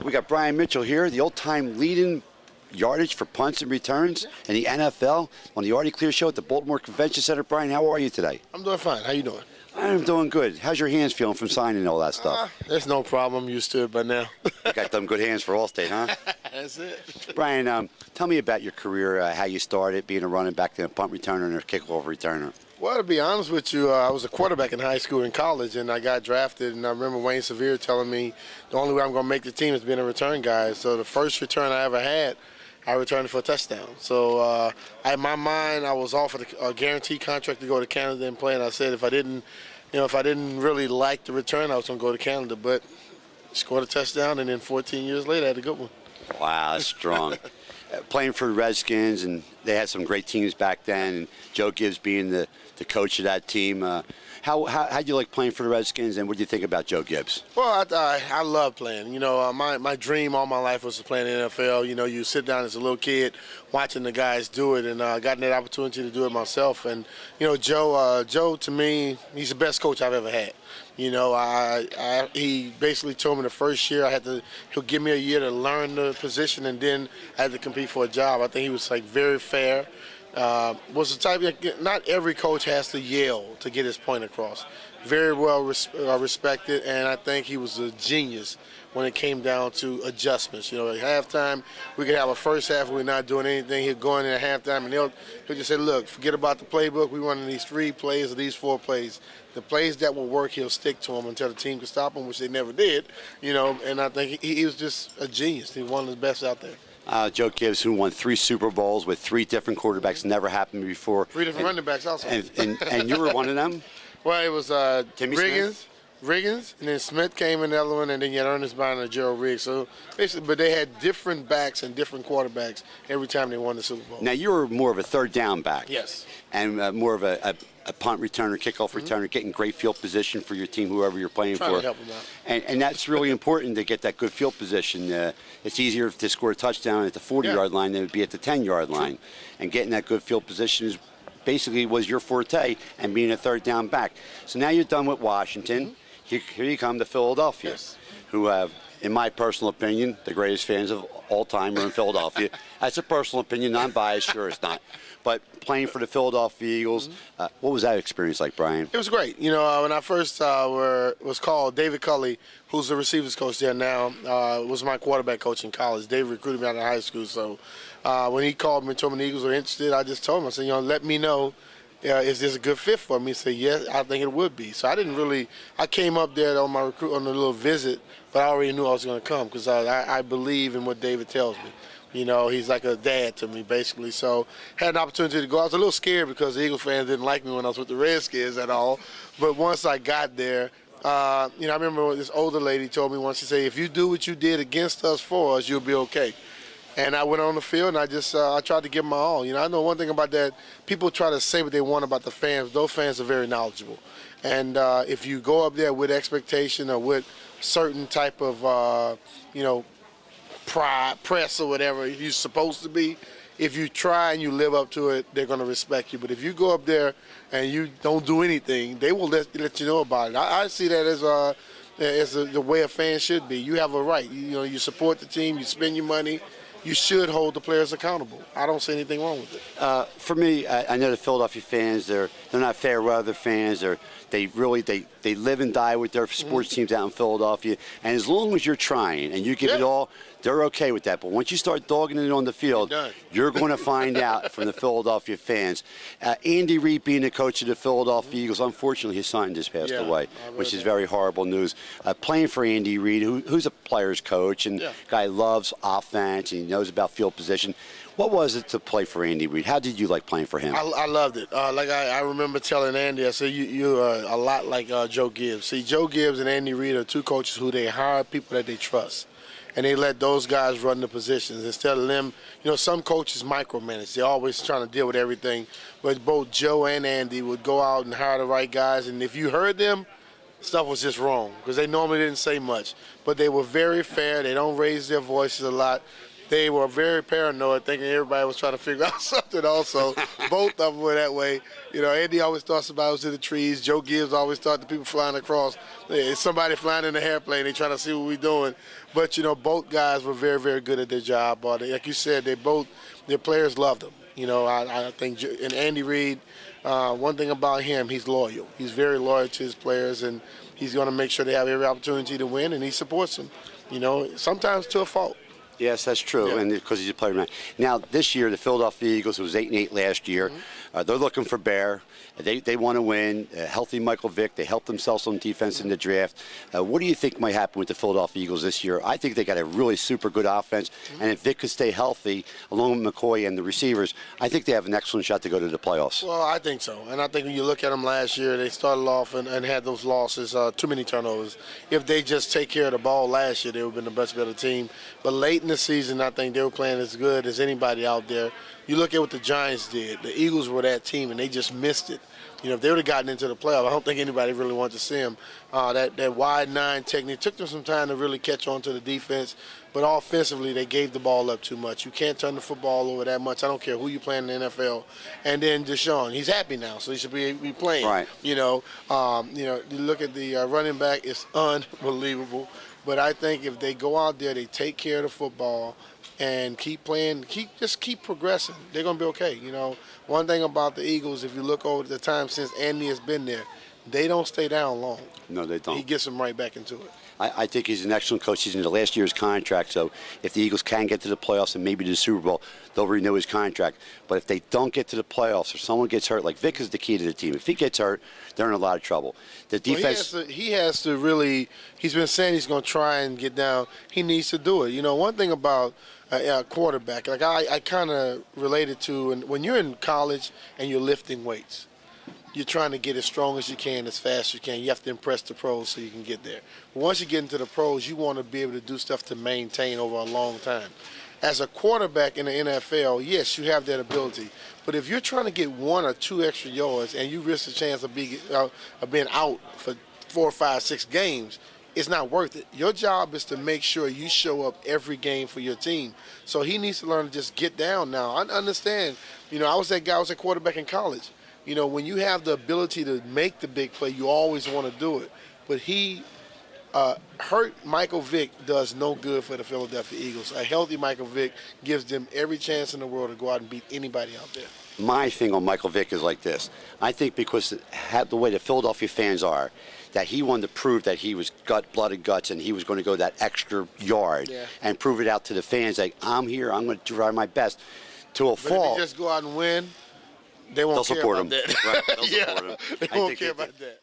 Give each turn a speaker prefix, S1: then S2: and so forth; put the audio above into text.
S1: We got Brian Mitchell here, the old-time leading yardage for punts and returns in the NFL on the Artie Clear Show at the Baltimore Convention Center. Brian, how are you today?
S2: I'm doing fine. How you doing?
S1: I'm doing good. How's your hands feeling from signing all that stuff?
S2: There's no problem. I'm used to it by now.
S1: You got them good hands for Allstate, huh?
S2: That's it.
S1: Brian, tell me about your career, how you started being a running back, then a punt returner and a kickoff returner.
S2: Well, to be honest with you, I was a quarterback in high school and college, and I got drafted. And I remember Wayne Sevier telling me the only way I'm going to make the team is being a return guy. So the first return I ever had, I returned for a touchdown. So in my mind, I was offered a guaranteed contract to go to Canada and play. And I said if I didn't really like the return, I was going to go to Canada. But scored a touchdown, and then 14 years later, I had a good one.
S1: Wow, that's strong. Playing for the Redskins, and they had some great teams back then, and Joe Gibbs being the coach of that team. How'd you like playing for the Redskins, and what do you think about Joe Gibbs?
S2: Well, I love playing. You know, my dream all my life was to play in the NFL. You know, you sit down as a little kid watching the guys do it, and gotten that opportunity to do it myself. And, you know, Joe to me, he's the best coach I've ever had. You know, he basically told me the first year he'll give me a year to learn the position, and then I had to compete for a job. I think he was like very fair. Was the type not every coach has to yell to get his point across. Very well respected, and I think he was a genius when it came down to adjustments. You know, at halftime, we could have a first half where we're not doing anything. He'll go in at halftime, and he'll just say, look, forget about the playbook. We're running these 3 plays or these 4 plays. The plays that will work, he'll stick to them until the team can stop him, which they never did. You know, and I think he was just a genius. He was one of the best out there.
S1: Joe Gibbs, who won 3 Super Bowls with 3 different quarterbacks, never happened before.
S2: 3 different running backs also.
S1: And you were one of them?
S2: Well, it was Riggins, and then Smith came in the other one, and then you had Ernest Bond and Gerald Riggs. So basically, but they had different backs and different quarterbacks every time they won the Super Bowl.
S1: Now, you were more of a third down back.
S2: Yes.
S1: And more of a punt returner, kickoff returner, getting great field position for your team, whoever you're playing for.
S2: Trying to help them out.
S1: And that's really important to get that good field position. It's easier to score a touchdown at the 40-yard line than it would be at the 10-yard line. And getting that good field position is basically was your forte, and being a third down back. So now you're done with Washington. Here you come to Philadelphia, who have, in my personal opinion, the greatest fans of all time are in Philadelphia. That's a personal opinion, non-biased, sure it's not. But playing for the Philadelphia Eagles, what was that experience like, Brian?
S2: It was great. You know, when I first was called, David Culley, who's the receivers coach there now, was my quarterback coach in college. David recruited me out of high school. So when he called me and told me the Eagles were interested, I just told him, I said, you know, let me know. Is this a good fit for me? He said, yes, I think it would be. So I came up there on a little visit, but I already knew I was going to come because I believe in what David tells me. You know, he's like a dad to me, basically. So had an opportunity to go. I was a little scared because the Eagles fans didn't like me when I was with the Redskins at all. But once I got there, you know, I remember this older lady told me once, she said, if you do what you did against us for us, you'll be okay. And I went on the field, and I tried to give my all. You know, I know one thing about that. People try to say what they want about the fans. Those fans are very knowledgeable. And if you go up there with expectation or with certain type of, you know, press or whatever you're supposed to be, if you try and you live up to it, they're going to respect you. But if you go up there and you don't do anything, they will let you know about it. I see that as the way a fan should be. You have a right. You know, you support the team, you spend your money. You should hold the players accountable. I don't see anything wrong with it.
S1: For me, I know the Philadelphia fans, they're not fair weather fans. They live and die with their sports teams out in Philadelphia. And as long as you're trying and you give it all, they're okay with that. But once you start dogging it on the field, you're going to find out from the Philadelphia fans. Andy Reid being the coach of the Philadelphia Eagles, unfortunately his son just passed away, which is very horrible news. Playing for Andy Reid, who's a player's coach, and guy loves offense and he knows about field position. What was it to play for Andy Reid? How did you like playing for him?
S2: I loved it. Like I remember telling Andy, I said, you're a lot like Joe Gibbs. See, Joe Gibbs and Andy Reid are 2 coaches who they hire people that they trust. And they let those guys run the positions instead of them. You know, some coaches micromanage. They're always trying to deal with everything. But both Joe and Andy would go out and hire the right guys. And if you heard them, stuff was just wrong because they normally didn't say much. But they were very fair. They don't raise their voices a lot. they were very paranoid, thinking everybody was trying to figure out something also. Both of them were that way. Andy always thought somebody was in the trees. Joe Gibbs always thought the people flying across. It's somebody flying in the airplane. They trying to see what we're doing. But, both guys were very, very good at their job. Like you said, their players loved them. I think, and Andy Reid, one thing about him, he's loyal. He's very loyal to his players, and he's going to make sure they have every opportunity to win, and he supports them, sometimes to a fault.
S1: Yes, that's true,
S2: Yeah.
S1: and because he's a player man. Now, this year, the Philadelphia Eagles, it was 8-8 last year. They're looking for Bear. They want to win. Healthy Michael Vick. They helped themselves on defense in the draft. What do you think might happen with the Philadelphia Eagles this year? I think they got a really super good offense, and if Vick could stay healthy, along with McCoy and the receivers, I think they have an excellent shot to go to the playoffs.
S2: Well, I think so, and I think when you look at them last year, they started off and had those losses, too many turnovers. If they just take care of the ball last year, they would have been a much better team. But late in the season, I think they were playing as good as anybody out there. You look at what the Giants did. The Eagles were that team, and they just missed it. If they would have gotten into the playoff, I don't think anybody really wanted to see them. That wide nine technique took them some time to really catch on to the defense, but offensively they gave the ball up too much. You can't turn the football over that much. I don't care who you play in the NFL. And then Deshaun, he's happy now, so he should be playing.
S1: Right.
S2: You look at the running back; it's unbelievable. But I think if they go out there, they take care of the football and keep playing, just keep progressing, they're going to be okay. One thing about the Eagles, if you look over the time since Andy has been there, they don't stay down long.
S1: No, they don't.
S2: He gets them right back into it.
S1: I think he's an excellent coach. He's in the last year's contract, so if the Eagles can get to the playoffs and maybe to the Super Bowl, they'll renew his contract. But if they don't get to the playoffs or someone gets hurt, like Vick is the key to the team. If he gets hurt, they're in a lot of trouble. The defense.
S2: Well, he has to really. He's been saying he's going to try and get down. He needs to do it. One thing about a quarterback, like I kind of related to, and when you're in college and you're lifting weights, you're trying to get as strong as you can, as fast as you can. You have to impress the pros so you can get there. But once you get into the pros, you want to be able to do stuff to maintain over a long time. As a quarterback in the NFL, yes, you have that ability. But if you're trying to get 1 or 2 extra yards and you risk the chance of being out for 4, 5, 6 games, it's not worth it. Your job is to make sure you show up every game for your team. So he needs to learn to just get down now. I understand. I was that guy. I was a quarterback in college. When you have the ability to make the big play, you always want to do it. But hurt Michael Vick does no good for the Philadelphia Eagles. A healthy Michael Vick gives them every chance in the world to go out and beat anybody out there.
S1: My thing on Michael Vick is like this. I think because the way the Philadelphia fans are, that he wanted to prove that he was blood and guts and he was going to go that extra yard and prove it out to the fans, like, I'm here, I'm going to try my best to a fault.
S2: If he just go out and win, they won't care about that.
S1: Right, they'll support him.
S2: They won't care about that.